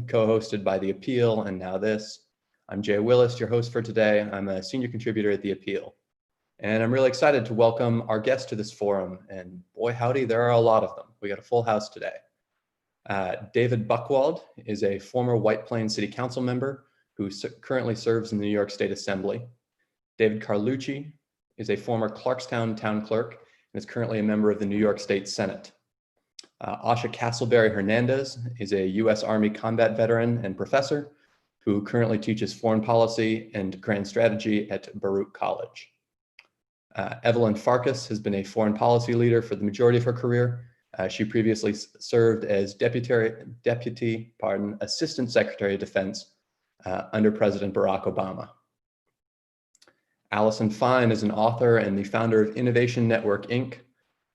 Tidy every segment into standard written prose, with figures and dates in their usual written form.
co-hosted by The Appeal and Now This. I'm Jay Willis, your host for today. I'm a senior contributor at The Appeal. And I'm really excited to welcome our guests to this forum. And boy, howdy, there are a lot of them. We got a full house today. David Buchwald is a former White Plains City Council member who currently serves in the New York State Assembly. David Carlucci is a former Clarkstown town clerk and is currently a member of the New York State Senate. Asha Castleberry Hernandez is a U.S. Army combat veteran and professor who currently teaches foreign policy and grand strategy at Baruch College. Evelyn Farkas has been a foreign policy leader for the majority of her career. She previously served as Assistant Secretary of Defense under President Barack Obama. Allison Fine is an author and the founder of Innovation Network, Inc.,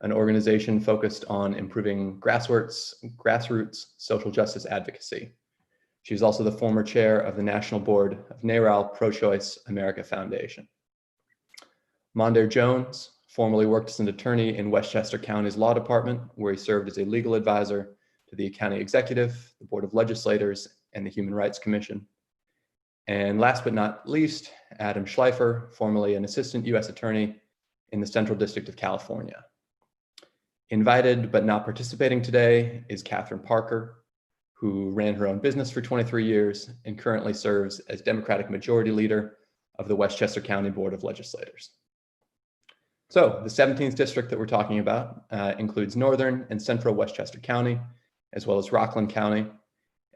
an organization focused on improving grassroots social justice advocacy. She's also the former chair of the National Board of NARAL Pro-Choice America Foundation. Mondaire Jones formerly worked as an attorney in Westchester County's Law Department, where he served as a legal advisor to the county executive, the Board of Legislators, and the Human Rights Commission. And last but not least, Adam Schleifer, formerly an assistant U.S. attorney in the Central District of California. Invited but not participating today is Catherine Parker, who ran her own business for 23 years and currently serves as Democratic Majority Leader of the Westchester County Board of Legislators. So the 17th district that we're talking about includes Northern and Central Westchester County, as well as Rockland County.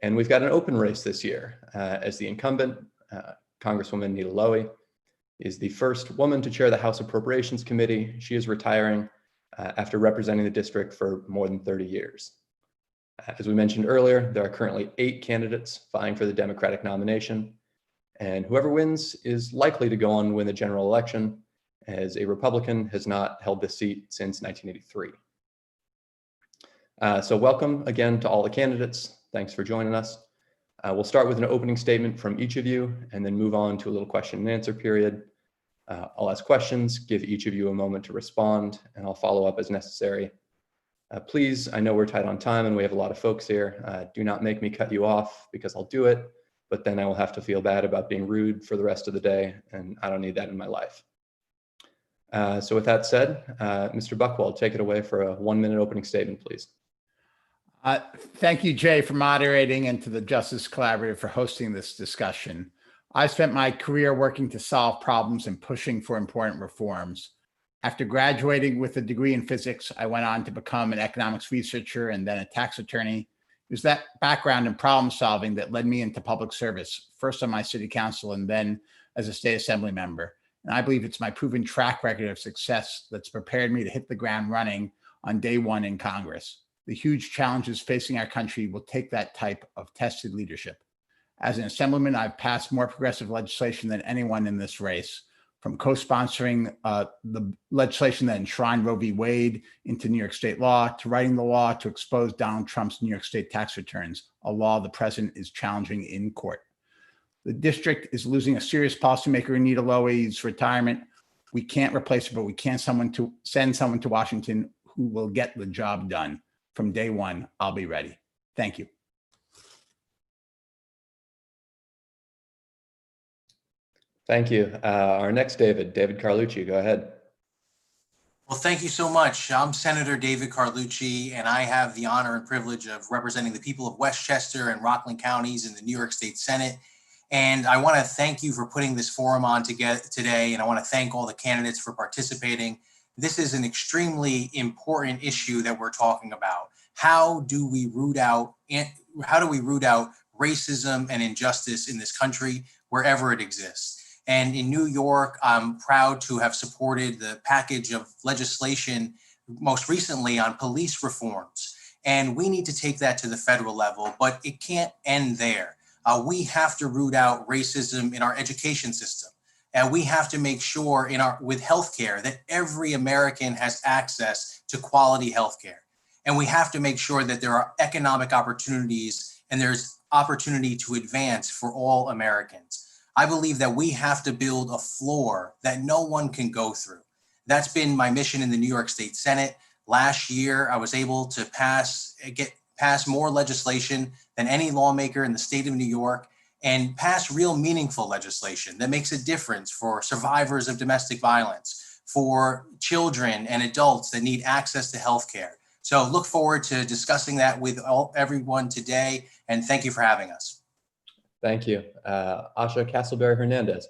And we've got an open race this year as the incumbent, Congresswoman Nita Lowey, is the first woman to chair the House Appropriations Committee. She is retiring after representing the district for more than 30 years. As we mentioned earlier, there are currently 8 candidates vying for the Democratic nomination, and whoever wins is likely to go on and win the general election, as a Republican has not held this seat since 1983. So welcome again to all the candidates. Thanks for joining us. We'll start with an opening statement from each of you and then move on to a little question and answer period. I'll ask questions, give each of you a moment to respond, and I'll follow up as necessary. Please, I know we're tight on time and we have a lot of folks here. Do not make me cut you off because I'll do it, but then I will have to feel bad about being rude for the rest of the day, and I don't need that in my life. So with that said, Mr. Buchwald, take it away for a 1-minute opening statement, please. Thank you, Jay, for moderating, and to the Justice Collaborative for hosting this discussion. I spent my career working to solve problems and pushing for important reforms. After graduating with a degree in physics, I went on to become an economics researcher and then a tax attorney. It was that background in problem solving that led me into public service, first on my city council and then as a state assembly member. And I believe it's my proven track record of success that's prepared me to hit the ground running on day one in Congress. The huge challenges facing our country will take that type of tested leadership. As an assemblyman, I've passed more progressive legislation than anyone in this race, from co-sponsoring the legislation that enshrined Roe v. Wade into New York state law, to writing the law to expose Donald Trump's New York state tax returns, a law the president is challenging in court. The district is losing a serious policymaker in Nita Lowey's retirement. We can't replace her, but we can send someone to Washington who will get the job done. From day one, I'll be ready. Thank you. Thank you. Our next David Carlucci, go ahead. Well, thank you so much. I'm Senator David Carlucci, and I have the honor and privilege of representing the people of Westchester and Rockland counties in the New York State Senate. And I want to thank you for putting this forum on today, and I want to thank all the candidates for participating. This is an extremely important issue that we're talking about. How do we root out racism and injustice in this country wherever it exists? And in New York, I'm proud to have supported the package of legislation most recently on police reforms. And we need to take that to the federal level, but it can't end there. We have to root out racism in our education system. And we have to make sure with healthcare that every American has access to quality healthcare. And we have to make sure that there are economic opportunities and there's opportunity to advance for all Americans. I believe that we have to build a floor that no one can go through. That's been my mission in the New York State Senate. Last year, I was able to pass more legislation than any lawmaker in the state of New York and pass real meaningful legislation that makes a difference for survivors of domestic violence, for children and adults that need access to healthcare. So look forward to discussing that with everyone today, and thank you for having us. Thank you. Asha Castleberry Hernandez.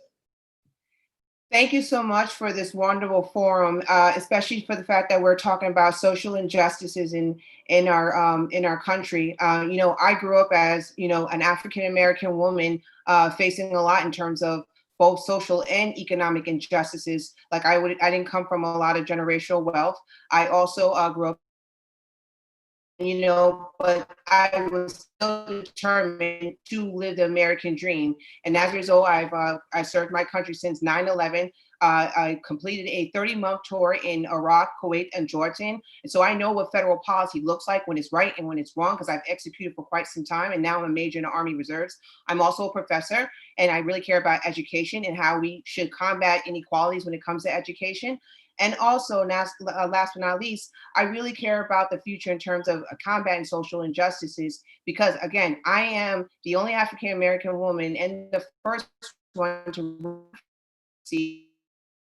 Thank you so much for this wonderful forum, especially for the fact that we're talking about social injustices in our country. I grew up as an African American woman facing a lot in terms of both social and economic injustices. Like I didn't come from a lot of generational wealth. I also grew up, but I was still determined to live the American dream. And as a result, I served my country since 9/11. I completed a 30-month tour in Iraq, Kuwait, and Jordan. And so I know what federal policy looks like when it's right and when it's wrong, because I've executed for quite some time. And now I'm a major in the Army Reserves. I'm also a professor, and I really care about education and how we should combat inequalities when it comes to education. And also, last but not least, I really care about the future in terms of combating social injustices, because again, I am the only African American woman and the first one to see.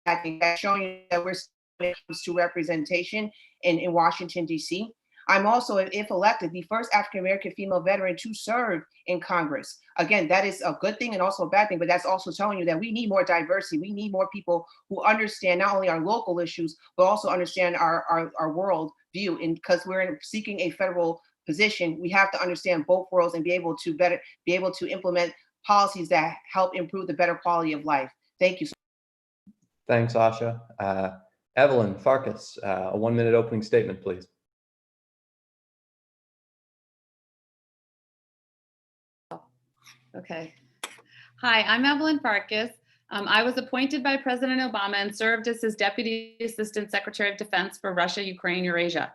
I think that's showing that we're when it comes to representation in Washington, D.C. I'm also, if elected, the first African American female veteran to serve in Congress. Again, that is a good thing and also a bad thing, but that's also telling you that we need more diversity. We need more people who understand not only our local issues, but also understand our world view. And because we're seeking a federal position, we have to understand both worlds and be able to implement policies that help improve the better quality of life. Thank you. Thanks, Asha. Evelyn Farkas, a 1-minute opening statement, please. Okay. Hi, I'm Evelyn Farkas. I was appointed by President Obama and served as his Deputy Assistant Secretary of Defense for Russia, Ukraine, Eurasia.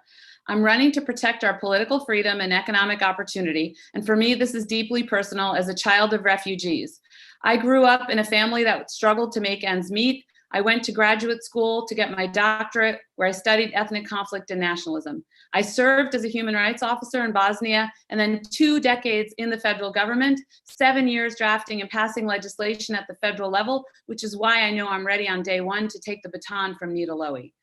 I'm running to protect our political freedom and economic opportunity. And for me, this is deeply personal as a child of refugees. I grew up in a family that struggled to make ends meet. I went to graduate school to get my doctorate, where I studied ethnic conflict and nationalism. I served as a human rights officer in Bosnia, and then 2 decades in the federal government, 7 years drafting and passing legislation at the federal level, which is why I know I'm ready on day one to take the baton from Nita Lowey.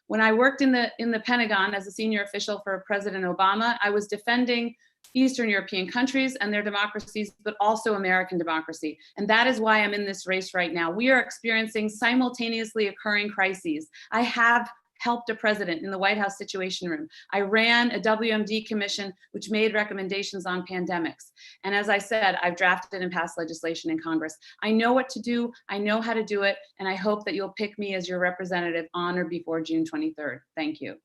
When I worked in the Pentagon as a senior official for President Obama, I was defending Eastern European countries and their democracies, but also American democracy. And that is why I'm in this race right now. We are experiencing simultaneously occurring crises. I have helped a president in the White House Situation Room. I ran a WMD commission, which made recommendations on pandemics. And as I said, I've drafted and passed legislation in Congress. I know what to do, I know how to do it, and I hope that you'll pick me as your representative on or before June 23rd. Thank you.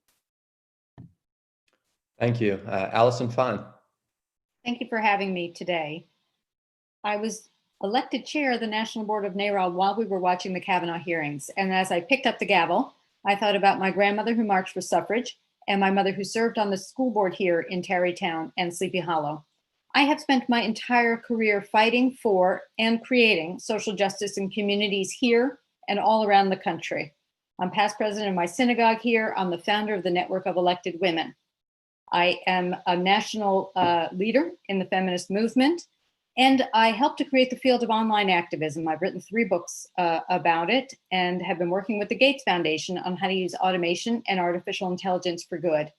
Thank you. Allison Fine. Thank you for having me today. I was elected chair of the National Board of NARAL while we were watching the Kavanaugh hearings. And as I picked up the gavel, I thought about my grandmother who marched for suffrage and my mother who served on the school board here in Tarrytown and Sleepy Hollow. I have spent my entire career fighting for and creating social justice in communities here and all around the country. I'm past president of my synagogue here. I'm the founder of the Network of Elected Women. I am a national leader in the feminist movement, and I helped to create the field of online activism. I've written 3 books about it and have been working with the Gates Foundation on how to use automation and artificial intelligence for good.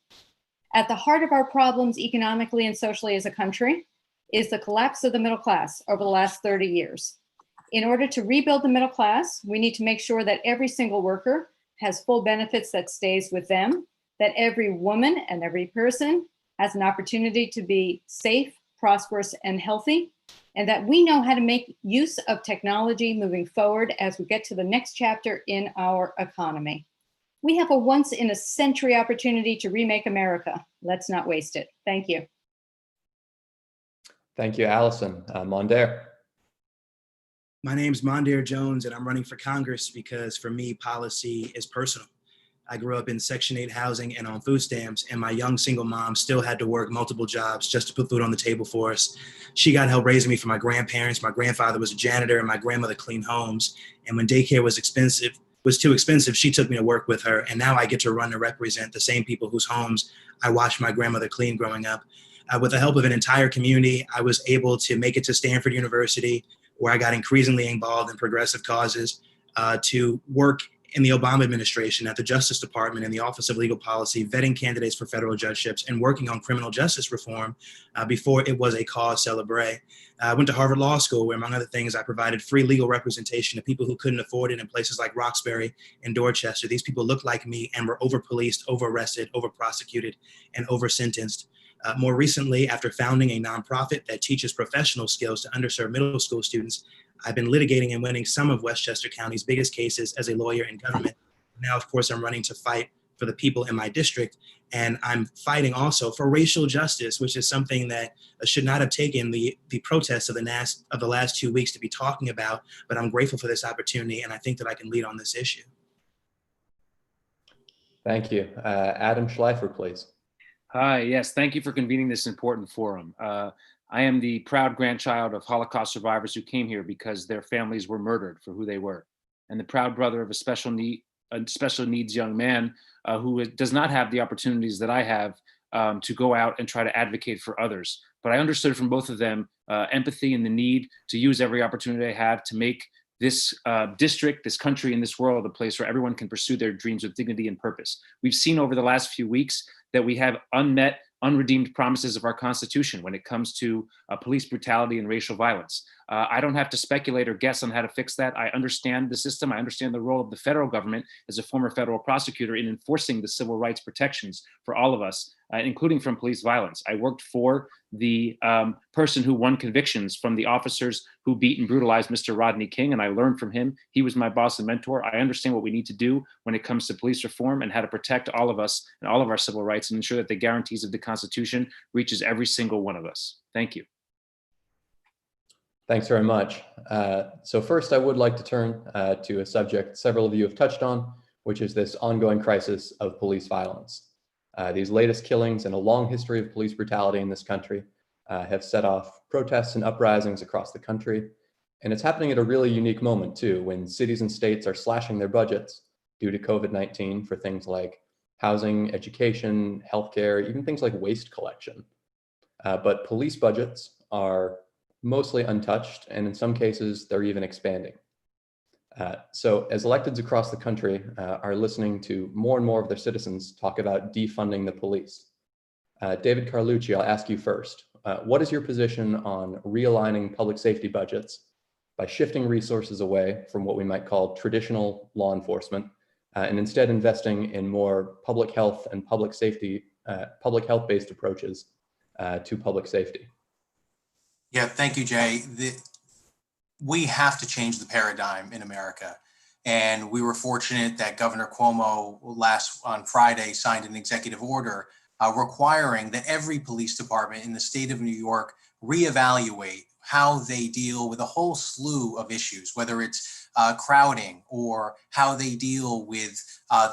At the heart of our problems economically and socially as a country is the collapse of the middle class over the last 30 years. In order to rebuild the middle class, we need to make sure that every single worker has full benefits that stays with them, that every woman and every person has an opportunity to be safe, prosperous, and healthy, and that we know how to make use of technology moving forward as we get to the next chapter in our economy. We have a once-in-a-century opportunity to remake America. Let's not waste it. Thank you. Thank you, Allison. Mondaire. My name's Mondaire Jones, and I'm running for Congress because for me, policy is personal. I grew up in Section 8 housing and on food stamps, and my young single mom still had to work multiple jobs just to put food on the table for us. She got help raising me from my grandparents. My grandfather was a janitor, and my grandmother cleaned homes. And when daycare was too expensive, she took me to work with her. And now I get to run and represent the same people whose homes I watched my grandmother clean growing up. With the help of an entire community, I was able to make it to Stanford University, where I got increasingly involved in progressive causes, to work in the Obama administration at the Justice Department in the Office of Legal Policy, vetting candidates for federal judgeships and working on criminal justice reform before it was a cause célèbre. I went to Harvard Law School, where, among other things, I provided free legal representation to people who couldn't afford it in places like Roxbury and Dorchester. These people looked like me and were over-policed, over-arrested, over-prosecuted, and over-sentenced. More recently, after founding a nonprofit that teaches professional skills to underserved middle school students, I've been litigating and winning some of Westchester County's biggest cases as a lawyer in government. Now, of course, I'm running to fight for the people in my district, and I'm fighting also for racial justice, which is something that should not have taken the protests of the last 2 weeks to be talking about, but I'm grateful for this opportunity, and I think that I can lead on this issue. Thank you. Adam Schleifer, please. Hi, yes, thank you for convening this important forum. I am the proud grandchild of Holocaust survivors who came here because their families were murdered for who they were, and the proud brother of a special needs young man who does not have the opportunities that I have to go out and try to advocate for others. But I understood from both of them empathy and the need to use every opportunity I have to make this district, this country, and this world a place where everyone can pursue their dreams with dignity and purpose. We've seen over the last few weeks that we have unmet, unredeemed promises of our Constitution when it comes to police brutality and racial violence. I don't have to speculate or guess on how to fix that. I understand the system. I understand the role of the federal government as a former federal prosecutor in enforcing the civil rights protections for all of us, including from police violence. I worked for the person who won convictions from the officers who beat and brutalized Mr. Rodney King, and I learned from him. He was my boss and mentor. I understand what we need to do when it comes to police reform and how to protect all of us and all of our civil rights and ensure that the guarantees of the Constitution reaches every single one of us. Thank you. Thanks very much. So first, I would like to turn to a subject several of you have touched on, which is this ongoing crisis of police violence. These latest killings and a long history of police brutality in this country have set off protests and uprisings across the country. And it's happening at a really unique moment too, when cities and states are slashing their budgets due to COVID-19 for things like housing, education, healthcare, even things like waste collection. But police budgets are mostly untouched, and in some cases, they're even expanding. So as electeds across the country are listening to more and more of their citizens talk about defunding the police. David Carlucci, I'll ask you first. What is your position on realigning public safety budgets by shifting resources away from what we might call traditional law enforcement and instead investing in more public health and public safety, public health-based approaches to public safety? Yeah, thank you, Jay. We have to change the paradigm in America. And we were fortunate that Governor Cuomo on Friday signed an executive order requiring that every police department in the state of New York reevaluate how they deal with a whole slew of issues, whether it's crowding or how they deal with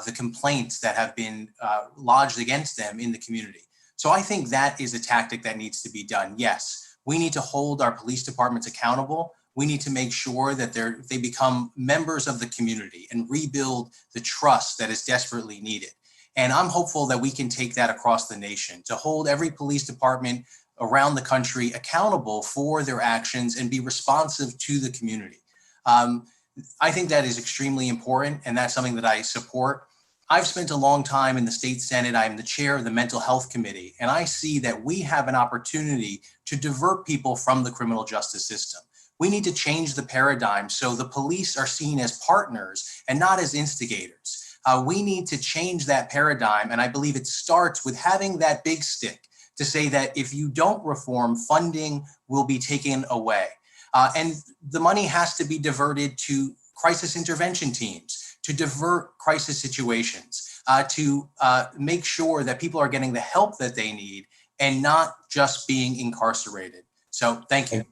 the complaints that have been lodged against them in the community. So I think that is a tactic that needs to be done. Yes, we need to hold our police departments accountable. We need to make sure that they become members of the community and rebuild the trust that is desperately needed. And I'm hopeful that we can take that across the nation to hold every police department around the country accountable for their actions and be responsive to the community. I think that is extremely important, and that's something that I support. I've spent a long time in the state Senate. I'm the chair of the Mental Health Committee, and I see that we have an opportunity to divert people from the criminal justice system. We need to change the paradigm so the police are seen as partners and not as instigators. We need to change that paradigm, and I believe it starts with having that big stick to say that if you don't reform, funding will be taken away. And the money has to be diverted to crisis intervention teams, to divert crisis situations, to make sure that people are getting the help that they need and not just being incarcerated. So thank you.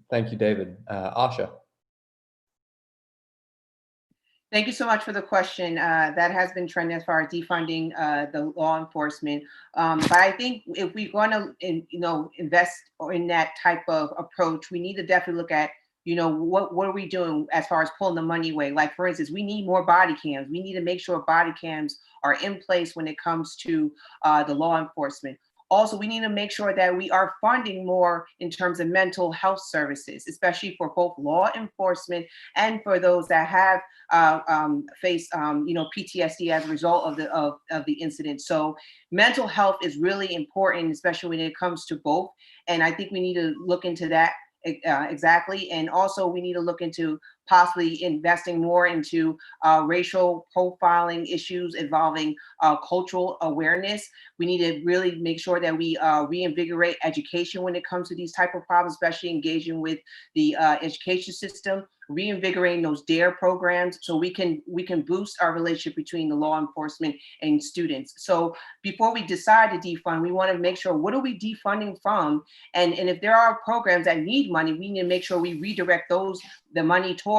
Thank you, David. Asha. Thank you so much for the question. That has been trending as far as defunding the law enforcement. But I think if we're going to, invest in that type of approach, we need to definitely look at, what are we doing as far as pulling the money away? Like, for instance, we need more body cams. We need to make sure body cams are in place when it comes to the law enforcement. Also, we need to make sure that we are funding more in terms of mental health services, especially for both law enforcement and for those that have faced, PTSD as a result of the incident. So mental health is really important, especially when it comes to both. And I think we need to look into that exactly. And also we need to look into possibly investing more into racial profiling issues involving cultural awareness. We need to really make sure that we reinvigorate education when it comes to these type of problems, especially engaging with the education system, reinvigorating those DARE programs so we can boost our relationship between the law enforcement and students. So before we decide to defund, we want to make sure, what are we defunding from? And if there are programs that need money, we need to make sure we redirect the money towards,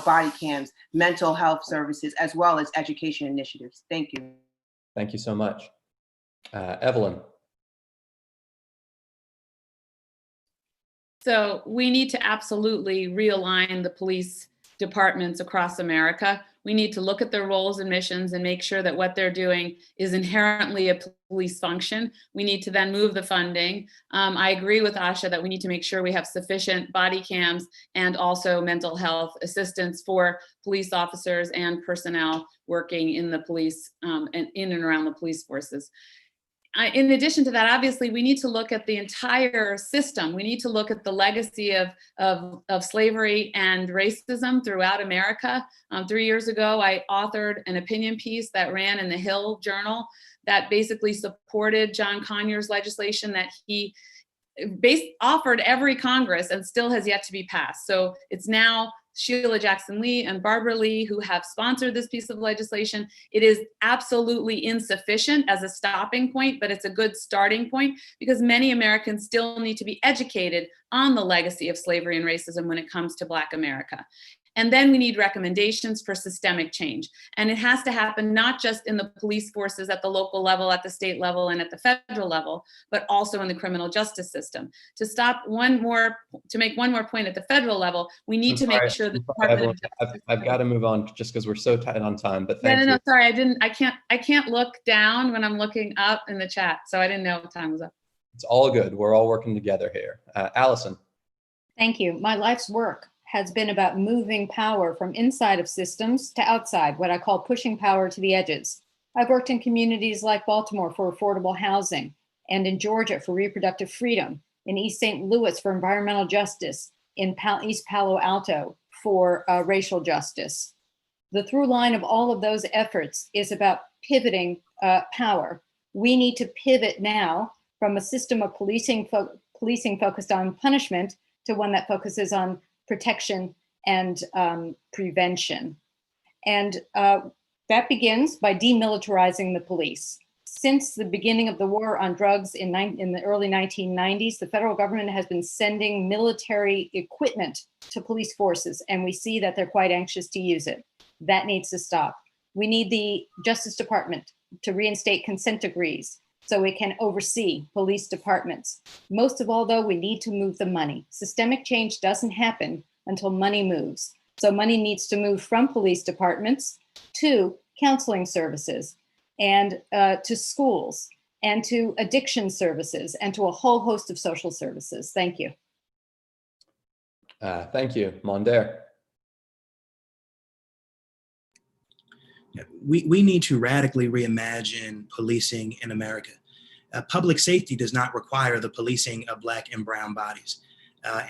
body cams, mental health services, as well as education initiatives. Thank you. Thank you so much. Evelyn. So we need to absolutely realign the police departments across America. We need to look at their roles and missions and make sure that what they're doing is inherently a police function. We need to then move the funding. I agree with Asha that we need to make sure we have sufficient body cams and also mental health assistance for police officers and personnel working in the police and in and around the police forces. In addition to that, obviously, we need to look at the entire system. We need to look at the legacy of slavery and racism throughout America. 3 years ago, I authored an opinion piece that ran in the Hill Journal that basically supported John Conyers' legislation that he offered every Congress and still has yet to be passed. So it's now Sheila Jackson Lee and Barbara Lee who have sponsored this piece of legislation. It is absolutely insufficient as a stopping point, but it's a good starting point because many Americans still need to be educated on the legacy of slavery and racism when it comes to Black America. And then we need recommendations for systemic change. And it has to happen not just in the police forces at the local level, at the state level, and at the federal level, but also in the criminal justice system. To make one more point at the federal level, we need to make sure the Department of Justice. I've got to move on just because we're so tight on time, but thank you. No, sorry, I can't look down when I'm looking up in the chat, so I didn't know what time was up. It's all good. We're all working together here. Allison. Thank you. My life's work has been about moving power from inside of systems to outside, what I call pushing power to the edges. I've worked in communities like Baltimore for affordable housing, and in Georgia for reproductive freedom, in East St. Louis for environmental justice, in East Palo Alto for racial justice. The through line of all of those efforts is about pivoting power. We need to pivot now from a system of policing focused on punishment to one that focuses on protection and prevention. And that begins by demilitarizing the police. Since the beginning of the war on drugs in the early 1990s, the federal government has been sending military equipment to police forces, and we see that they're quite anxious to use it. That needs to stop. We need the Justice Department to reinstate consent decrees so it can oversee police departments. Most of all, though, we need to move the money. Systemic change doesn't happen until money moves. So money needs to move from police departments to counseling services and to schools and to addiction services and to a whole host of social services. Thank you. Thank you. Mondaire. We need to radically reimagine policing in America. Public safety does not require the policing of Black and brown bodies.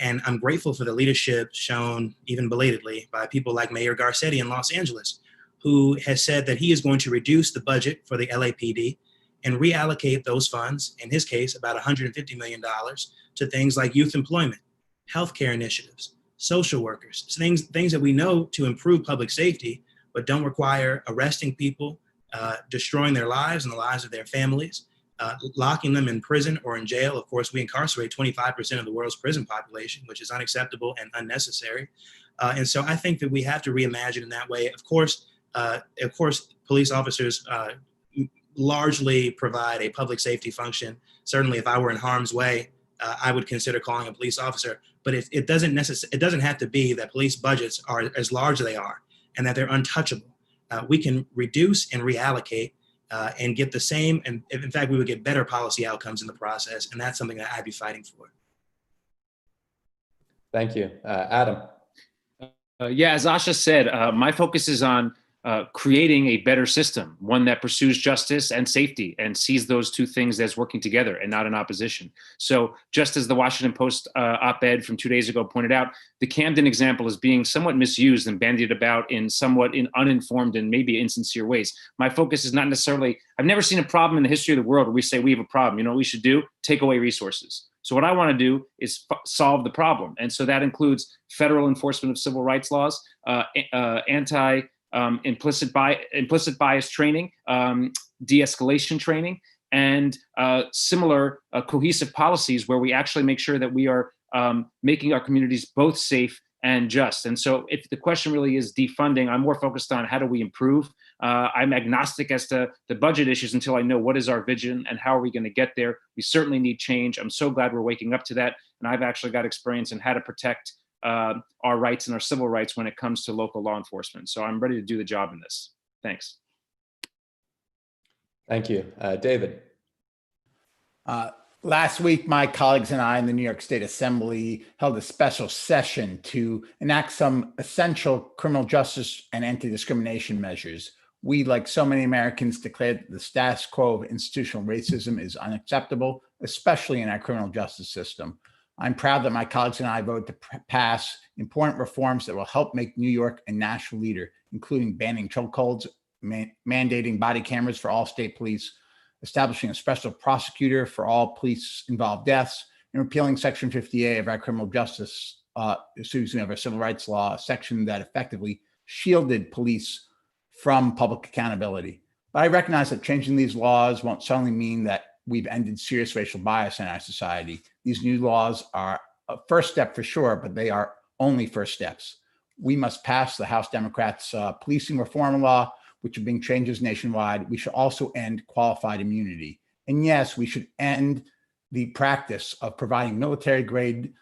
And I'm grateful for the leadership shown, even belatedly, by people like Mayor Garcetti in Los Angeles, who has said that he is going to reduce the budget for the LAPD and reallocate those funds, in his case, about $150 million, to things like youth employment, healthcare initiatives, social workers, things that we know to improve public safety, but don't require arresting people, destroying their lives and the lives of their families, locking them in prison or in jail. Of course, we incarcerate 25% of the world's prison population, which is unacceptable and unnecessary. And so I think that we have to reimagine in that way. Of course, police officers largely provide a public safety function. Certainly, if I were in harm's way, I would consider calling a police officer. But it doesn't have to be that police budgets are as large as they are and that they're untouchable. We can reduce and reallocate and get the same, and in fact, we would get better policy outcomes in the process. And that's something that I'd be fighting for. Thank you. Adam. Yeah, as Asha said, my focus is on creating a better system, one that pursues justice and safety and sees those two things as working together and not in opposition. So just as the Washington Post op-ed from 2 days ago pointed out, the Camden example is being somewhat misused and bandied about in somewhat uninformed and maybe insincere ways. My focus is not necessarily, I've never seen a problem in the history of the world where we say we have a problem. You know what we should do? Take away resources. So what I want to do is solve the problem. And so that includes federal enforcement of civil rights laws, implicit bias training, de-escalation training, and similar cohesive policies where we actually make sure that we are making our communities both safe and just. And so if the question really is defunding, I'm more focused on how do we improve. I'm agnostic as to the budget issues until I know what is our vision and how are we going to get there. We certainly need change. I'm so glad we're waking up to that. And I've actually got experience in how to protect our rights and our civil rights when it comes to local law enforcement. So I'm ready to do the job in this. Thanks. Thank you. David. Last week, my colleagues and I in the New York State Assembly held a special session to enact some essential criminal justice and anti-discrimination measures. We, like so many Americans, declared that the status quo of institutional racism is unacceptable, especially in our criminal justice system. I'm proud that my colleagues and I voted to pass important reforms that will help make New York a national leader, including banning chokeholds, mandating body cameras for all state police, establishing a special prosecutor for all police-involved deaths, and repealing Section 50A of our criminal justice, of our civil rights law, a section that effectively shielded police from public accountability. But I recognize that changing these laws won't suddenly mean that we've ended serious racial bias in our society. These new laws are a first step for sure, but they are only first steps. We must pass the House Democrats' policing reform law, which are being changes nationwide. We should also end qualified immunity. And yes, we should end the practice of providing military-grade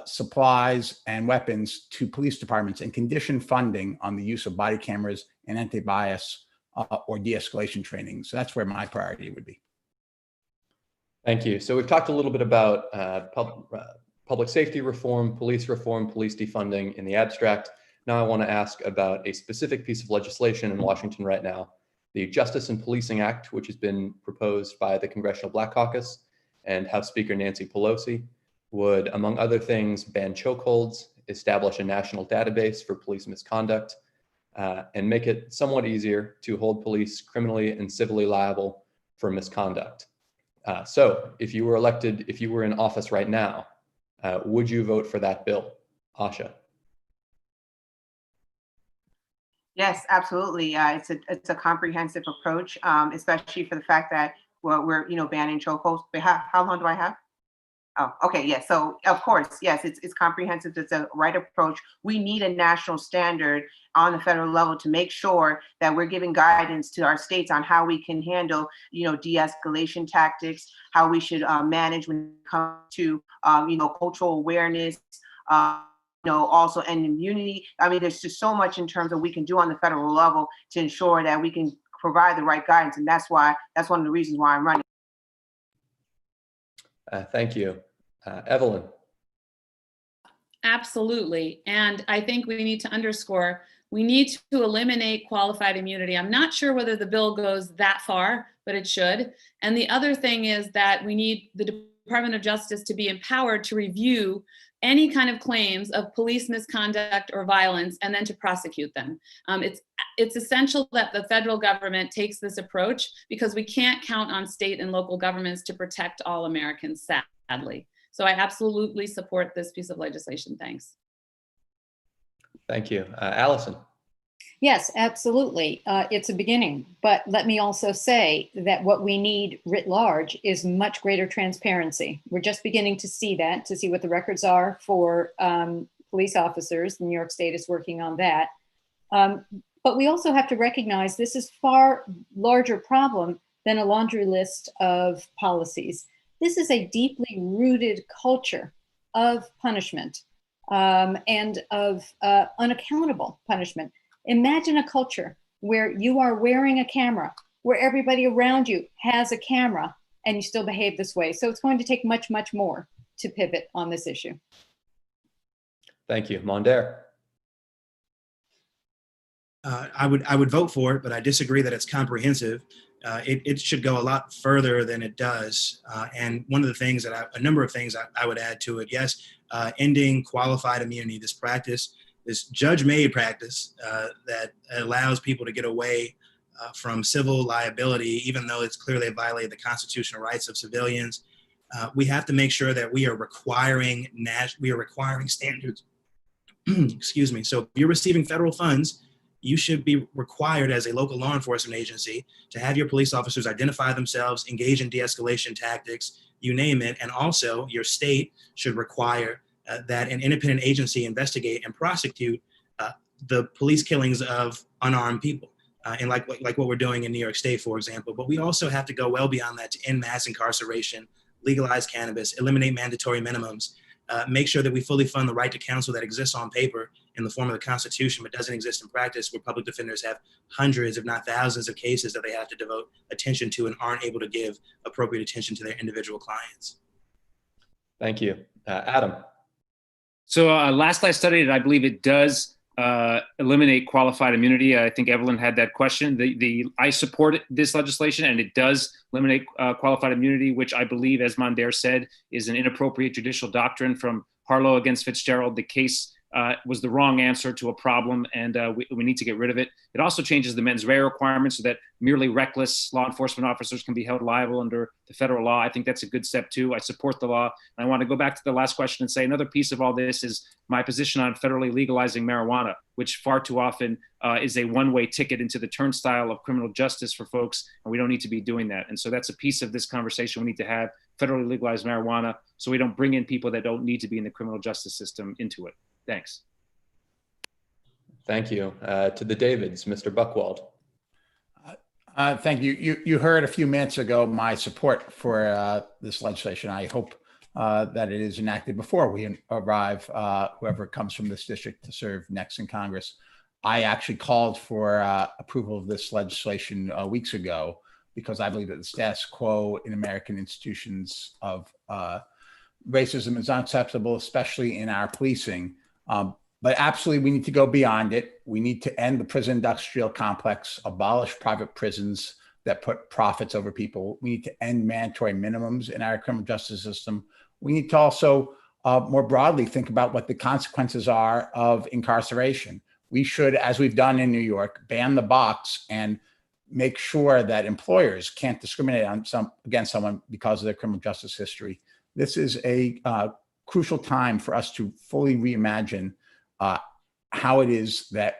supplies and weapons to police departments and condition funding on the use of body cameras and anti-bias or de-escalation training. So that's where my priority would be. Thank you. So we've talked a little bit about public safety reform, police defunding in the abstract. Now I want to ask about a specific piece of legislation in Washington right now, the Justice and Policing Act, which has been proposed by the Congressional Black Caucus and House Speaker Nancy Pelosi, would, among other things, ban chokeholds, establish a national database for police misconduct, and make it somewhat easier to hold police criminally and civilly liable for misconduct. So if you were elected, if you were in office right now, would you vote for that bill? Asha. Yes, absolutely. It's a comprehensive approach, especially for the fact that we're banning chokeholds. But how long do I have? Oh, okay, yes. So of course, yes, it's comprehensive. It's a right approach. We need a national standard on the federal level to make sure that we're giving guidance to our states on how we can handle, de-escalation tactics, how we should manage when it comes to, cultural awareness, also and immunity. I mean, there's just so much in terms of we can do on the federal level to ensure that we can provide the right guidance. And that's one of the reasons why I'm running. Thank you. Evelyn. Absolutely. And I think we need to underscore, we need to eliminate qualified immunity. I'm not sure whether the bill goes that far, but it should. And the other thing is that we need the Department of Justice to be empowered to review any kind of claims of police misconduct or violence and then to prosecute them. It's essential that the federal government takes this approach because we can't count on state and local governments to protect all Americans, sadly. So I absolutely support this piece of legislation. Thanks. Thank you. Allison. Yes, absolutely. It's a beginning. But let me also say that what we need writ large is much greater transparency. We're just beginning to see that, to see what the records are for police officers. New York State is working on that. But we also have to recognize this is far larger problem than a laundry list of policies. This is a deeply rooted culture of punishment and of unaccountable punishment. Imagine a culture where you are wearing a camera where everybody around you has a camera and you still behave this way. So it's going to take much, much more to pivot on this issue. Thank you. Mondaire. I would vote for it, but I disagree that it's comprehensive. It should go a lot further than it does. And one of the things a number of things I would add to it, yes, ending qualified immunity, this practice, this judge-made practice that allows people to get away from civil liability, even though it's clearly violated the constitutional rights of civilians. We have to make sure that we are requiring standards. Excuse me. So if you're receiving federal funds, you should be required as a local law enforcement agency to have your police officers identify themselves, engage in de-escalation tactics, you name it. And also your state should require that an independent agency investigate and prosecute the police killings of unarmed people. And like what we're doing in New York State, for example. But we also have to go well beyond that to end mass incarceration, legalize cannabis, eliminate mandatory minimums, make sure that we fully fund the right to counsel that exists on paper in the form of the Constitution, but doesn't exist in practice, where public defenders have hundreds, if not thousands, of cases that they have to devote attention to and aren't able to give appropriate attention to their individual clients. Thank you. Adam. So last I studied it, I believe it does eliminate qualified immunity. I think Evelyn had that question. I support this legislation, and it does eliminate qualified immunity, which I believe, as Mondaire said, is an inappropriate judicial doctrine from Harlow against Fitzgerald. The case was the wrong answer to a problem, and we need to get rid of it. It also changes the mens rea requirements so that merely reckless law enforcement officers can be held liable under the federal law. I think that's a good step too. I support the law. And I want to go back to the last question and say another piece of all this is my position on federally legalizing marijuana, which far too often is a one-way ticket into the turnstile of criminal justice for folks, and we don't need to be doing that. And so that's a piece of this conversation we need to have, federally legalize marijuana, so we don't bring in people that don't need to be in the criminal justice system into it. Thanks. Thank you. To the Davids, Mr. Buchwald. Thank you. You heard a few minutes ago my support for this legislation. I hope that it is enacted before we arrive, whoever comes from this district to serve next in Congress. I actually called for approval of this legislation weeks ago because I believe that the status quo in American institutions of racism is unacceptable, especially in our policing. But absolutely, we need to go beyond it. We need to end the prison industrial complex, abolish private prisons that put profits over people. We need to end mandatory minimums in our criminal justice system. We need to also more broadly think about what the consequences are of incarceration. We should, as we've done in New York, ban the box and make sure that employers can't discriminate against someone because of their criminal justice history. This is a crucial time for us to fully reimagine how it is that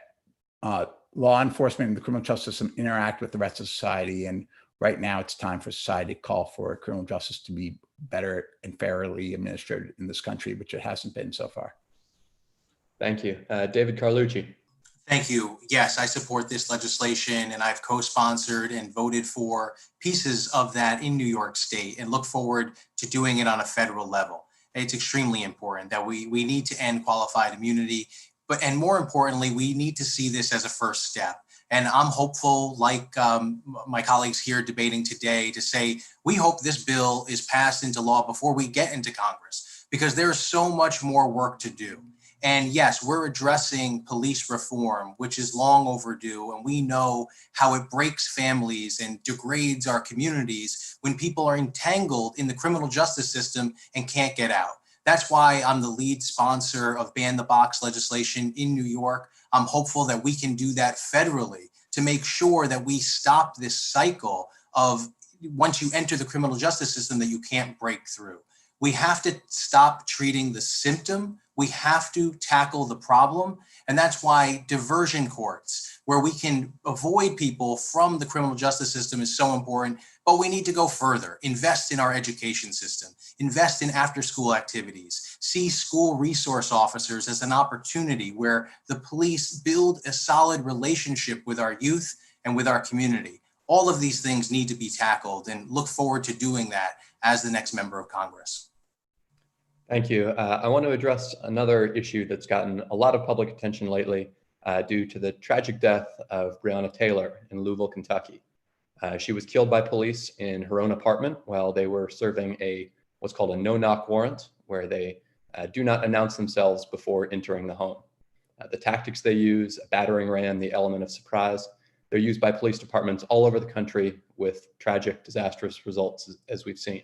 law enforcement and the criminal justice system interact with the rest of society. And right now it's time for society to call for criminal justice to be better and fairly administered in this country, which it hasn't been so far. Thank you. David Carlucci. Thank you. Yes, I support this legislation, and I've co-sponsored and voted for pieces of that in New York State and look forward to doing it on a federal level. It's extremely important that we need to end qualified immunity, and more importantly, we need to see this as a first step. And I'm hopeful, like my colleagues here debating today, to say we hope this bill is passed into law before we get into Congress, because there's so much more work to do. And yes, we're addressing police reform, which is long overdue. And we know how it breaks families and degrades our communities when people are entangled in the criminal justice system and can't get out. That's why I'm the lead sponsor of Ban the Box legislation in New York. I'm hopeful that we can do that federally to make sure that we stop this cycle of once you enter the criminal justice system that you can't break through. We have to stop treating the symptom. We have to tackle the problem. And that's why diversion courts, where we can avoid people from the criminal justice system, is so important. But we need to go further, invest in our education system, invest in after-school activities, see school resource officers as an opportunity where the police build a solid relationship with our youth and with our community. All of these things need to be tackled, and look forward to doing that as the next member of Congress. Thank you. I want to address another issue that's gotten a lot of public attention lately due to the tragic death of Breonna Taylor in Louisville, Kentucky. She was killed by police in her own apartment while they were serving what's called a no-knock warrant, where they do not announce themselves before entering the home. The tactics they use, a battering ram, the element of surprise, they're used by police departments all over the country with tragic, disastrous results, as we've seen.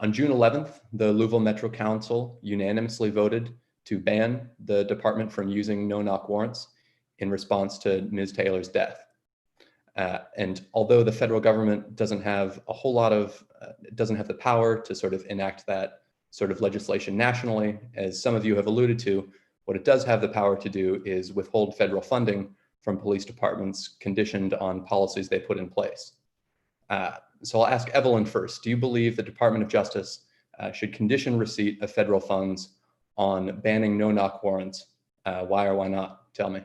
On June 11th, the Louisville Metro Council unanimously voted to ban the department from using no-knock warrants in response to Ms. Taylor's death. And although the federal government doesn't have a whole lot of, doesn't have the power to sort of enact that sort of legislation nationally, as some of you have alluded to, what it does have the power to do is withhold federal funding from police departments conditioned on policies they put in place. So I'll ask Evelyn first. Do you believe the Department of Justice should condition receipt of federal funds on banning no-knock warrants? Why or why not? Tell me.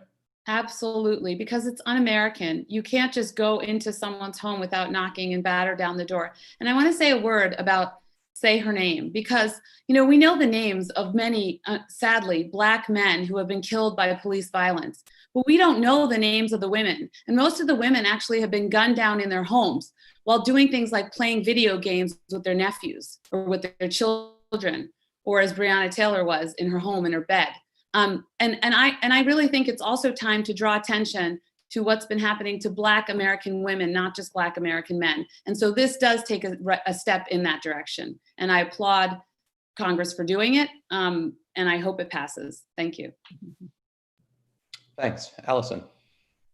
Absolutely, because it's un-American. You can't just go into someone's home without knocking and batter down the door. And I want to say a word about say her name, because we know the names of many, sadly, Black men who have been killed by police violence, but we don't know the names of the women. And most of the women actually have been gunned down in their homes while doing things like playing video games with their nephews or with their children, or as Breonna Taylor was in her home in her bed. And I really think it's also time to draw attention to what's been happening to Black American women, not just Black American men. And so this does take a step in that direction. And I applaud Congress for doing it. And I hope it passes. Thank you. Thanks. Allison.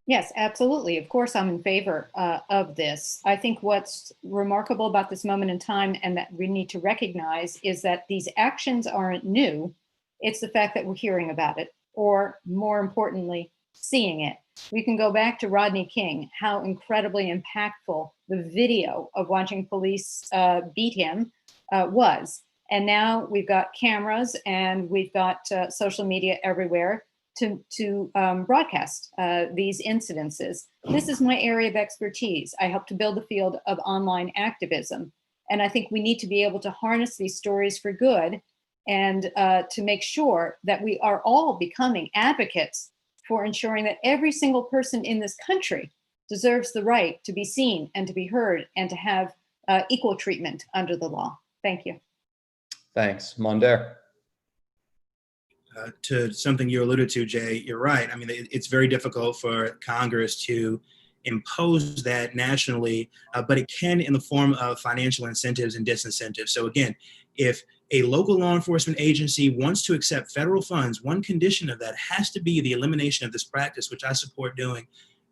Yes, absolutely. Of course, I'm in favor of this. I think what's remarkable about this moment in time and that we need to recognize is that these actions aren't new. It's the fact that we're hearing about it, or more importantly, seeing it. We can go back to Rodney King, how incredibly impactful the video of watching police beat him was. And now we've got cameras and we've got social media everywhere to broadcast these incidences. This is my area of expertise. I help to build the field of online activism. And I think we need to be able to harness these stories for good and to make sure that we are all becoming advocates for ensuring that every single person in this country deserves the right to be seen and to be heard and to have equal treatment under the law. Thank you. Thanks. Mondaire. To something you alluded to, Jay, you're right. I mean, it's very difficult for Congress to impose that nationally, but it can in the form of financial incentives and disincentives. So again, if a local law enforcement agency wants to accept federal funds, one condition of that has to be the elimination of this practice, which I support doing.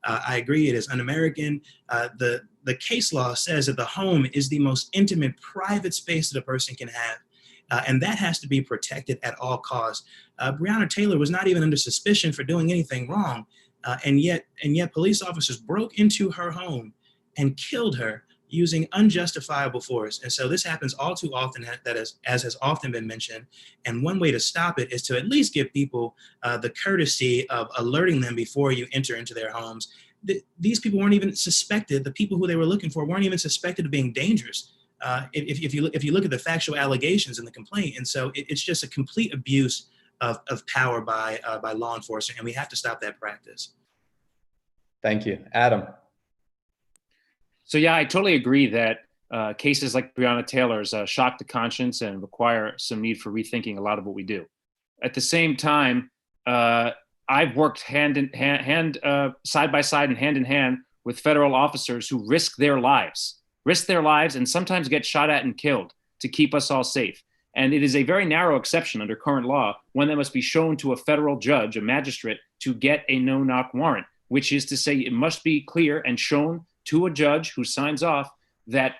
I agree, it is un-American. The case law says that the home is the most intimate, private space that a person can have. And that has to be protected at all costs. Breonna Taylor was not even under suspicion for doing anything wrong. And yet police officers broke into her home and killed her using unjustifiable force. And so this happens all too often, as has often been mentioned. And one way to stop it is to at least give people the courtesy of alerting them before you enter into their homes. These people weren't even suspected, the people who they were looking for weren't even suspected of being dangerous. If you look at the factual allegations in the complaint. And so it's just a complete abuse of power by law enforcement, and we have to stop that practice. Thank you. Adam. So yeah, I totally agree that cases like Breonna Taylor's shock the conscience and require some need for rethinking a lot of what we do. At the same time, I've worked side by side and hand in hand with federal officers who risk their lives and sometimes get shot at and killed to keep us all safe. And it is a very narrow exception under current law, one that must be shown to a federal judge, a magistrate, to get a no-knock warrant, which is to say it must be clear and shown to a judge who signs off that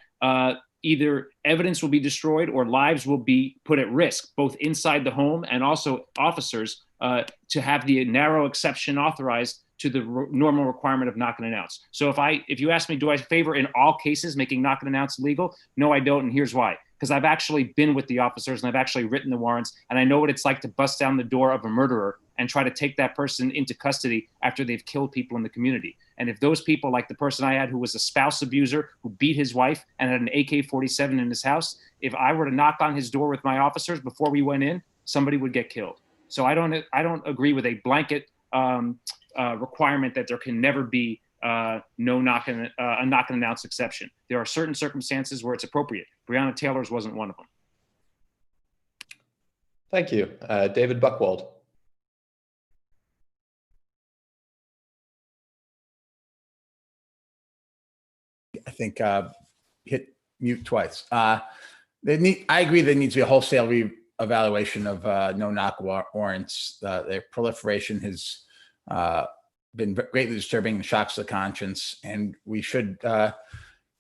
either evidence will be destroyed or lives will be put at risk, both inside the home and also officers to have the narrow exception authorized to the normal requirement of knock and announce. So if you ask me, do I favor in all cases making knock and announce legal? No, I don't, and here's why. Because I've actually been with the officers and I've actually written the warrants, and I know what it's like to bust down the door of a murderer and try to take that person into custody after they've killed people in the community. And if those people, like the person I had who was a spouse abuser, who beat his wife and had an AK-47 in his house, if I were to knock on his door with my officers before we went in, somebody would get killed. So I don't agree with a blanket requirement that there can never be a knock and announce exception. There are certain circumstances where it's appropriate. Breonna Taylor's wasn't one of them. Thank you. David Buchwald. I think hit mute twice. I agree there needs to be a wholesale evaluation of no-knock warrants. Their proliferation has been greatly disturbing and shocks the conscience, and we should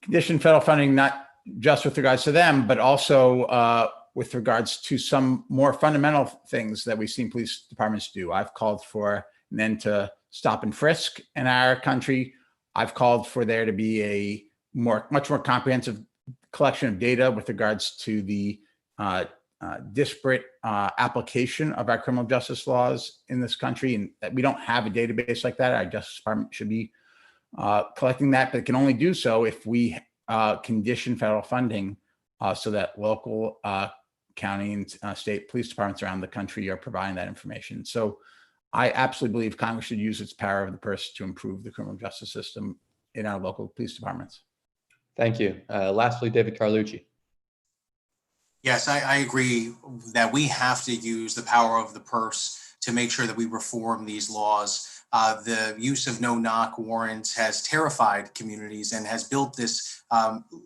condition federal funding not just with regards to them, but also with regards to some more fundamental things that we've seen police departments do. I've called for an end to stop and frisk in our country. I've called for there to be a much more comprehensive collection of data with regards to the disparate application of our criminal justice laws in this country, and that we don't have a database like that. Our Justice Department should be collecting that, but it can only do so if we condition federal funding so that local, county, and state police departments around the country are providing that information. So I absolutely believe Congress should use its power of the purse to improve the criminal justice system in our local police departments. Thank you. Lastly, David Carlucci. Yes, I agree that we have to use the power of the purse to make sure that we reform these laws. The use of no-knock warrants has terrified communities and has built this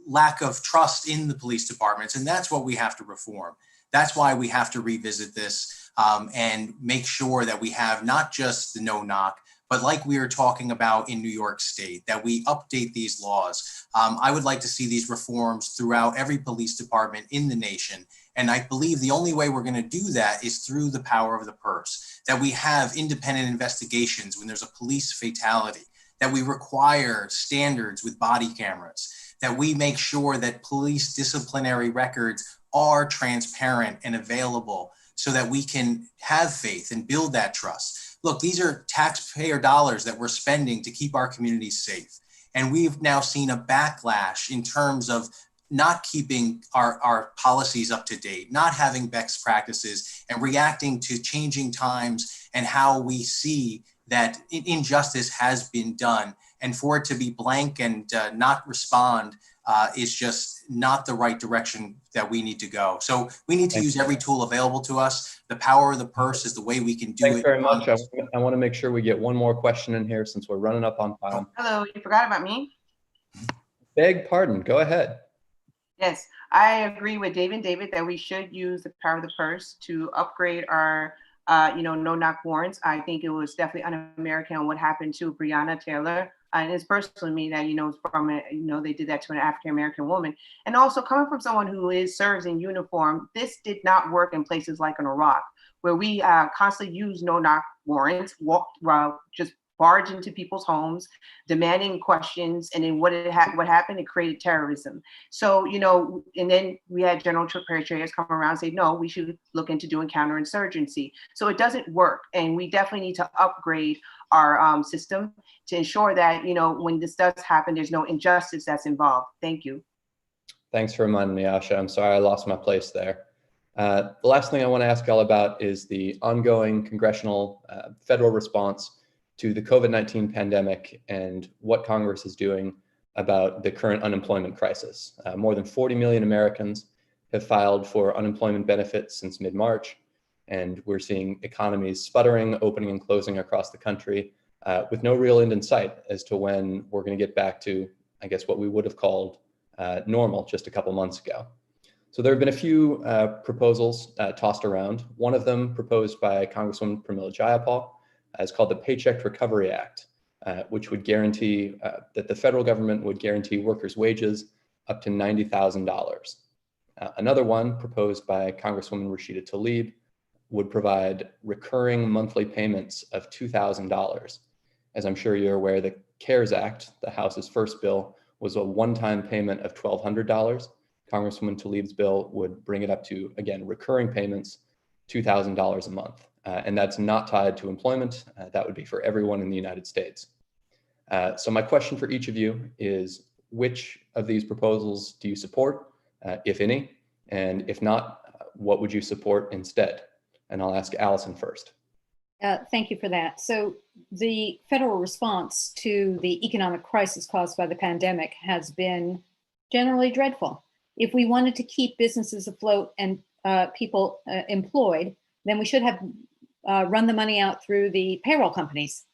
lack of trust in the police departments, and that's what we have to reform. That's why we have to revisit this and make sure that we have not just the no-knock, but like we were talking about in New York State, that we update these laws. I would like to see these reforms throughout every police department in the nation. And I believe the only way we're going to do that is through the power of the purse, that we have independent investigations when there's a police fatality, that we require standards with body cameras, that we make sure that police disciplinary records are transparent and available so that we can have faith and build that trust. Look, these are taxpayer dollars that we're spending to keep our communities safe. And we've now seen a backlash in terms of not keeping our policies up to date, not having best practices, and reacting to changing times and how we see that injustice has been done. And for it to be blank and not respond is just not the right direction that we need to go. So we need to use every tool available to us. The power of the purse is the way we can do it. Thanks very much. I want to make sure we get one more question in here since we're running up on time. Hello, you forgot about me? Beg pardon, go ahead. Yes, I agree with David that we should use the power of the purse to upgrade our no-knock warrants. I think it was definitely un-American on what happened to Breonna Taylor. And it's personally me that, from they did that to an African-American woman. And also coming from someone who serves in uniform, this did not work in places like in Iraq, where we constantly use no-knock warrants, just barge into people's homes, demanding questions, and then what happened? It created terrorism. So, and then we had General Petraeus come around and say, no, we should look into doing counterinsurgency. So it doesn't work, and we definitely need to upgrade our system to ensure that, when this does happen, there's no injustice that's involved. Thank you. Thanks for reminding me, Asha. I'm sorry I lost my place there. The last thing I want to ask y'all about is the ongoing congressional federal response to the COVID-19 pandemic and what Congress is doing about the current unemployment crisis. More than 40 million Americans have filed for unemployment benefits since mid-March, and we're seeing economies sputtering, opening and closing across the country with no real end in sight as to when we're going to get back to, I guess, what we would have called normal just a couple months ago. So there have been a few proposals tossed around. One of them proposed by Congresswoman Pramila Jayapal is called the Paycheck Recovery Act, which would guarantee that the federal government would guarantee workers' wages up to $90,000. Another one proposed by Congresswoman Rashida Tlaib would provide recurring monthly payments of $2,000. As I'm sure you're aware, the CARES Act, the House's first bill, was a one-time payment of $1,200. Congresswoman Tlaib's bill would bring it up to, again, recurring payments, $2,000 a month. And that's not tied to employment. That would be for everyone in the United States. So my question for each of you is, which of these proposals do you support, if any? And if not, what would you support instead? And I'll ask Allison first. Thank you for that. So the federal response to the economic crisis caused by the pandemic has been generally dreadful. If we wanted to keep businesses afloat and people employed, then we should have run the money out through the payroll companies,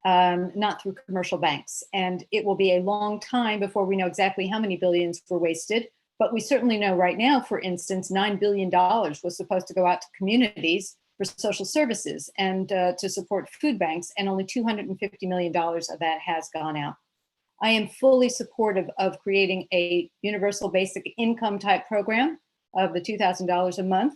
not through commercial banks. And it will be a long time before we know exactly how many billions were wasted. But we certainly know right now, for instance, $9 billion was supposed to go out to communities for social services and to support food banks, and only $250 million of that has gone out. I am fully supportive of creating a universal basic income type program of the $2,000 a month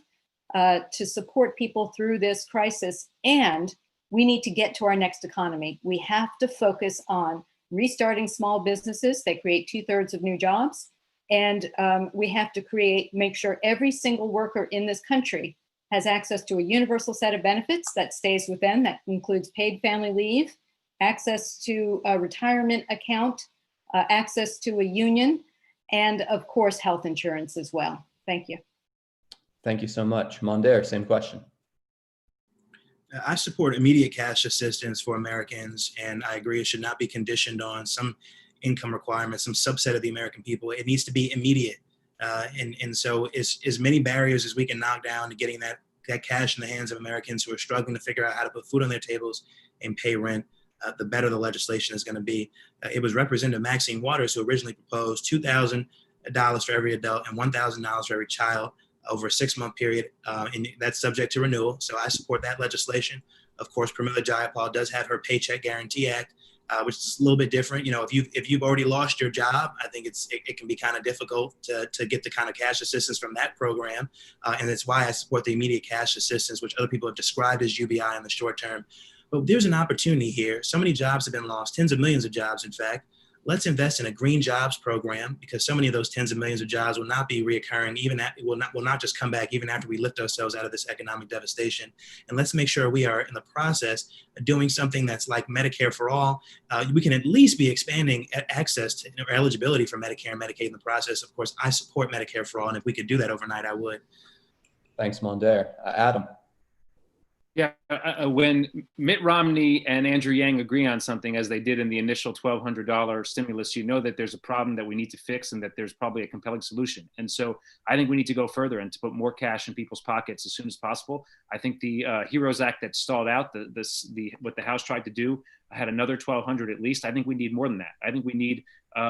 to support people through this crisis. And we need to get to our next economy. We have to focus on restarting small businesses. They create 2/3 of new jobs. And we have to make sure every single worker in this country has access to a universal set of benefits that stays with them. That includes paid family leave, access to a retirement account, access to a union, and of course, health insurance as well. Thank you. Thank you so much. Mondaire, same question. I support immediate cash assistance for Americans, and I agree it should not be conditioned on some income requirements, some subset of the American people. It needs to be immediate. And so as many barriers as we can knock down to getting that cash in the hands of Americans who are struggling to figure out how to put food on their tables and pay rent, the better the legislation is going to be. It was Representative Maxine Waters who originally proposed $2,000 for every adult and $1,000 for every child over a 6-month period, and that's subject to renewal. So I support that legislation. Of course, Pramila Jayapal does have her Paycheck Guarantee Act, which is a little bit different. You know, if you've already lost your job, I think it can be kind of difficult to get the kind of cash assistance from that program, and that's why I support the immediate cash assistance, which other people have described as UBI in the short term. But there's an opportunity here. So many jobs have been lost, tens of millions of jobs, in fact. Let's invest in a green jobs program, because so many of those tens of millions of jobs will not be reoccurring, will not just come back even after we lift ourselves out of this economic devastation. And let's make sure we are in the process of doing something that's like Medicare for all. We can at least be expanding access to or eligibility for Medicare and Medicaid in the process. Of course, I support Medicare for all, and if we could do that overnight, I would. Thanks, Mondaire. Adam. Yeah, when Mitt Romney and Andrew Yang agree on something, as they did in the initial $1,200 stimulus, you know that there's a problem that we need to fix and that there's probably a compelling solution. And so I think we need to go further and to put more cash in people's pockets as soon as possible. I think the HEROES Act that stalled out, what the House tried to do, had another $1,200 at least. I think we need more than that. I think we need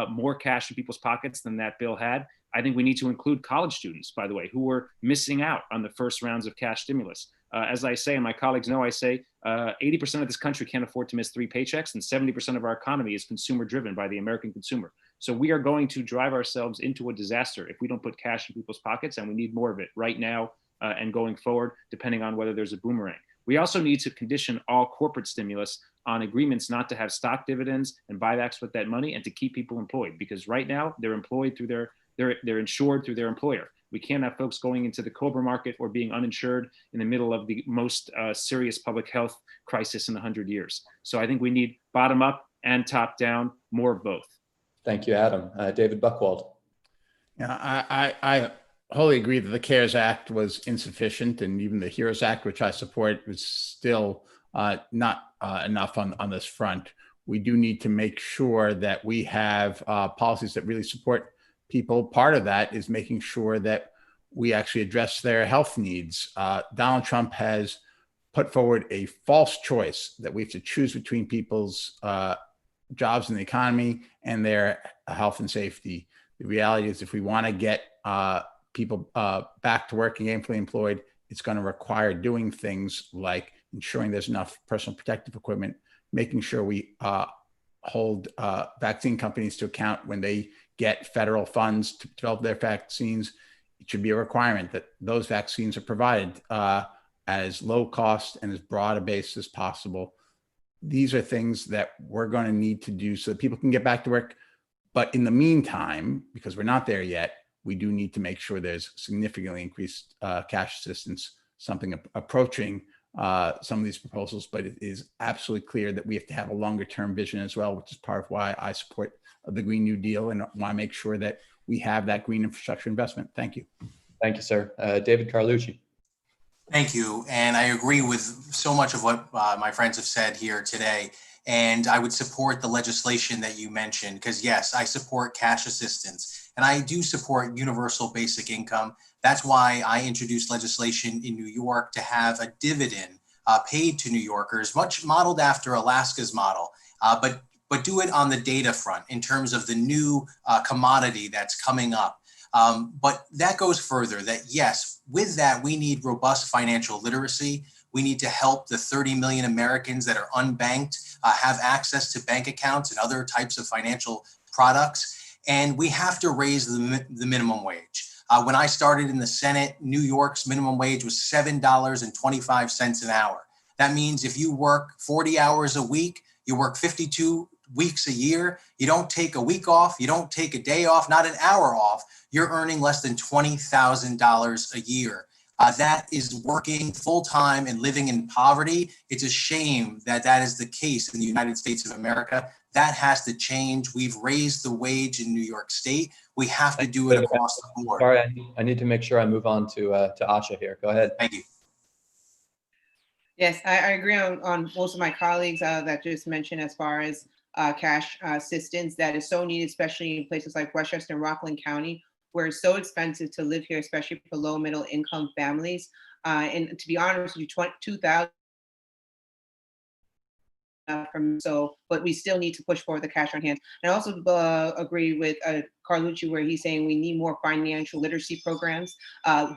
more cash in people's pockets than that bill had. I think we need to include college students, by the way, who were missing out on the first rounds of cash stimulus. As I say, and my colleagues know, I say 80% of this country can't afford to miss 3 paychecks, and 70% of our economy is consumer driven by the American consumer. So we are going to drive ourselves into a disaster if we don't put cash in people's pockets, and we need more of it right now and going forward, depending on whether there's a boomerang. We also need to condition all corporate stimulus on agreements not to have stock dividends and buybacks with that money, and to keep people employed, because right now they're employed through they're insured through their employer. We can't have folks going into the COBRA market or being uninsured in the middle of the most serious public health crisis in 100 years. So I think we need bottom up and top down, more of both. Thank you, Adam. David Buchwald. Yeah, I wholly agree that the CARES Act was insufficient, and even the HEROES Act, which I support, was still not enough on this front. We do need to make sure that we have policies that really support people. Part of that is making sure that we actually address their health needs. Donald Trump has put forward a false choice that we have to choose between people's jobs in the economy and their health and safety. The reality is, if we want to get people back to work and gainfully employed, it's going to require doing things like ensuring there's enough personal protective equipment, making sure we hold vaccine companies to account when they get federal funds to develop their vaccines. It should be a requirement that those vaccines are provided as low cost and as broad a base as possible. These are things that we're going to need to do so that people can get back to work. But in the meantime, because we're not there yet, we do need to make sure there's significantly increased cash assistance, something approaching some of these proposals. But it is absolutely clear that we have to have a longer term vision as well, which is part of why I support the Green New Deal and want to make sure that we have that green infrastructure investment. Thank you. Thank you, sir. David Carlucci. Thank you. And I agree with so much of what my friends have said here today. And I would support the legislation that you mentioned, because yes, I support cash assistance and I do support universal basic income. That's why I introduced legislation in New York to have a dividend paid to New Yorkers, much modeled after Alaska's model, but do it on the data front in terms of the new commodity that's coming up. But that goes further, that yes, with that, we need robust financial literacy. We need to help the 30 million Americans that are unbanked have access to bank accounts and other types of financial products. And we have to raise the minimum wage. When I started in the Senate, New York's minimum wage was $7.25 an hour. That means if you work 40 hours a week, you work 52 weeks a year, you don't take a week off, you don't take a day off, not an hour off, you're earning less than $20,000 a year. That is working full-time and living in poverty. It's a shame that that is the case in the United States of America. That has to change. We've raised the wage in New York State. We have to do it across the board. Sorry, I need to make sure I move on to Asha here. Go ahead. Thank you. Yes, I agree on most of my colleagues that just mentioned as far as cash assistance that is so needed, especially in places like Westchester and Rockland County, where it's so expensive to live here, especially for low middle income families. And to be honest with you, 2,000 but we still need to push for the cash on hand. And I also agree with Carlucci, where he's saying we need more financial literacy programs.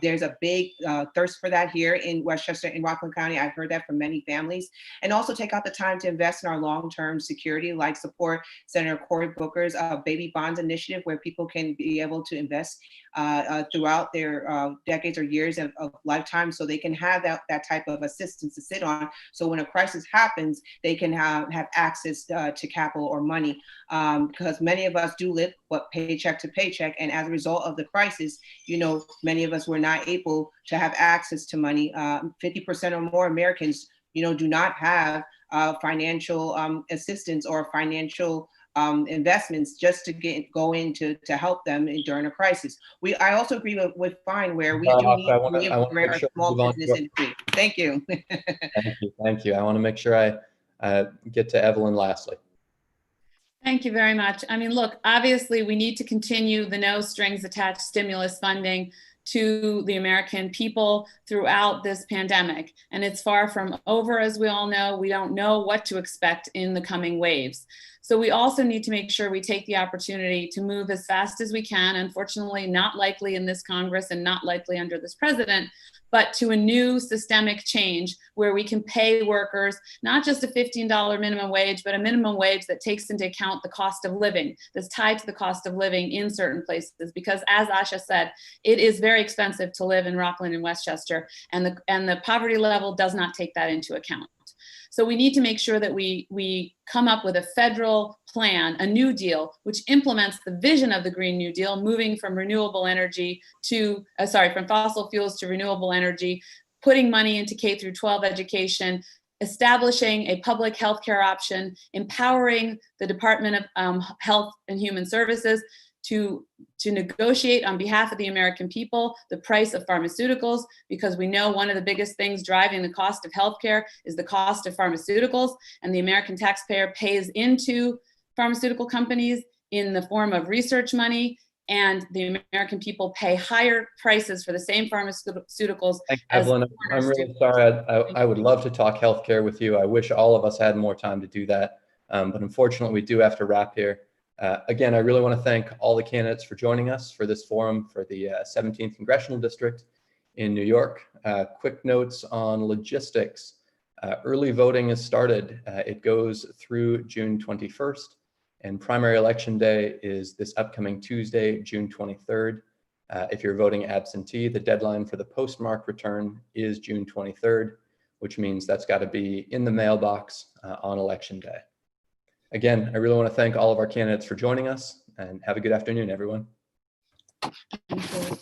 There's a big thirst for that here in Westchester and Rockland County. I've heard that from many families. And also take out the time to invest in our long-term security, like support Senator Cory Booker's baby bonds initiative, where people can be able to invest throughout their decades or years of lifetime, so they can have that type of assistance to sit on. So when a crisis happens, they can have access to capital or money, because many of us do live paycheck to paycheck, and as a result of the crisis, many of us were not able to have access to money. 50% or more Americans, do not have financial assistance or financial investments just to go in to help them during a crisis. I also agree with Fine, where we do need to reinvigorate our small business industry. Thank you. Thank you. I want to make sure I get to Evelyn lastly. Thank you very much. I mean, look, obviously we need to continue the no strings attached stimulus funding to the American people throughout this pandemic. And it's far from over, as we all know. We don't know what to expect in the coming waves. So we also need to make sure we take the opportunity to move as fast as we can. Unfortunately, not likely in this Congress and not likely under this president, but to a new systemic change where we can pay workers not just a $15 minimum wage, but a minimum wage that takes into account the cost of living, that's tied to the cost of living in certain places. Because as Asha said, it is very expensive to live in Rockland and Westchester, and the poverty level does not take that into account. So we need to make sure that we come up with a federal plan, a New Deal, which implements the vision of the Green New Deal, moving from renewable energy to, from fossil fuels to renewable energy, putting money into K-12 education, establishing a public healthcare option, empowering the Department of Health and Human Services to negotiate on behalf of the American people the price of pharmaceuticals, because we know one of the biggest things driving the cost of healthcare is the cost of pharmaceuticals, and the American taxpayer pays into pharmaceutical companies in the form of research money, and the American people pay higher prices for the same pharmaceuticals. Evelyn, I'm really sorry. I would love to talk healthcare with you. I wish all of us had more time to do that, but unfortunately we do have to wrap here. Again, I really want to thank all the candidates for joining us for this forum for the 17th Congressional District in New York. Quick notes on logistics. Early voting has started. It goes through June 21st, and primary election day is this upcoming Tuesday, June 23rd. If you're voting absentee, the deadline for the postmark return is June 23rd, which means that's got to be in the mailbox on election day. Again, I really want to thank all of our candidates for joining us, and have a good afternoon, everyone. Thank you.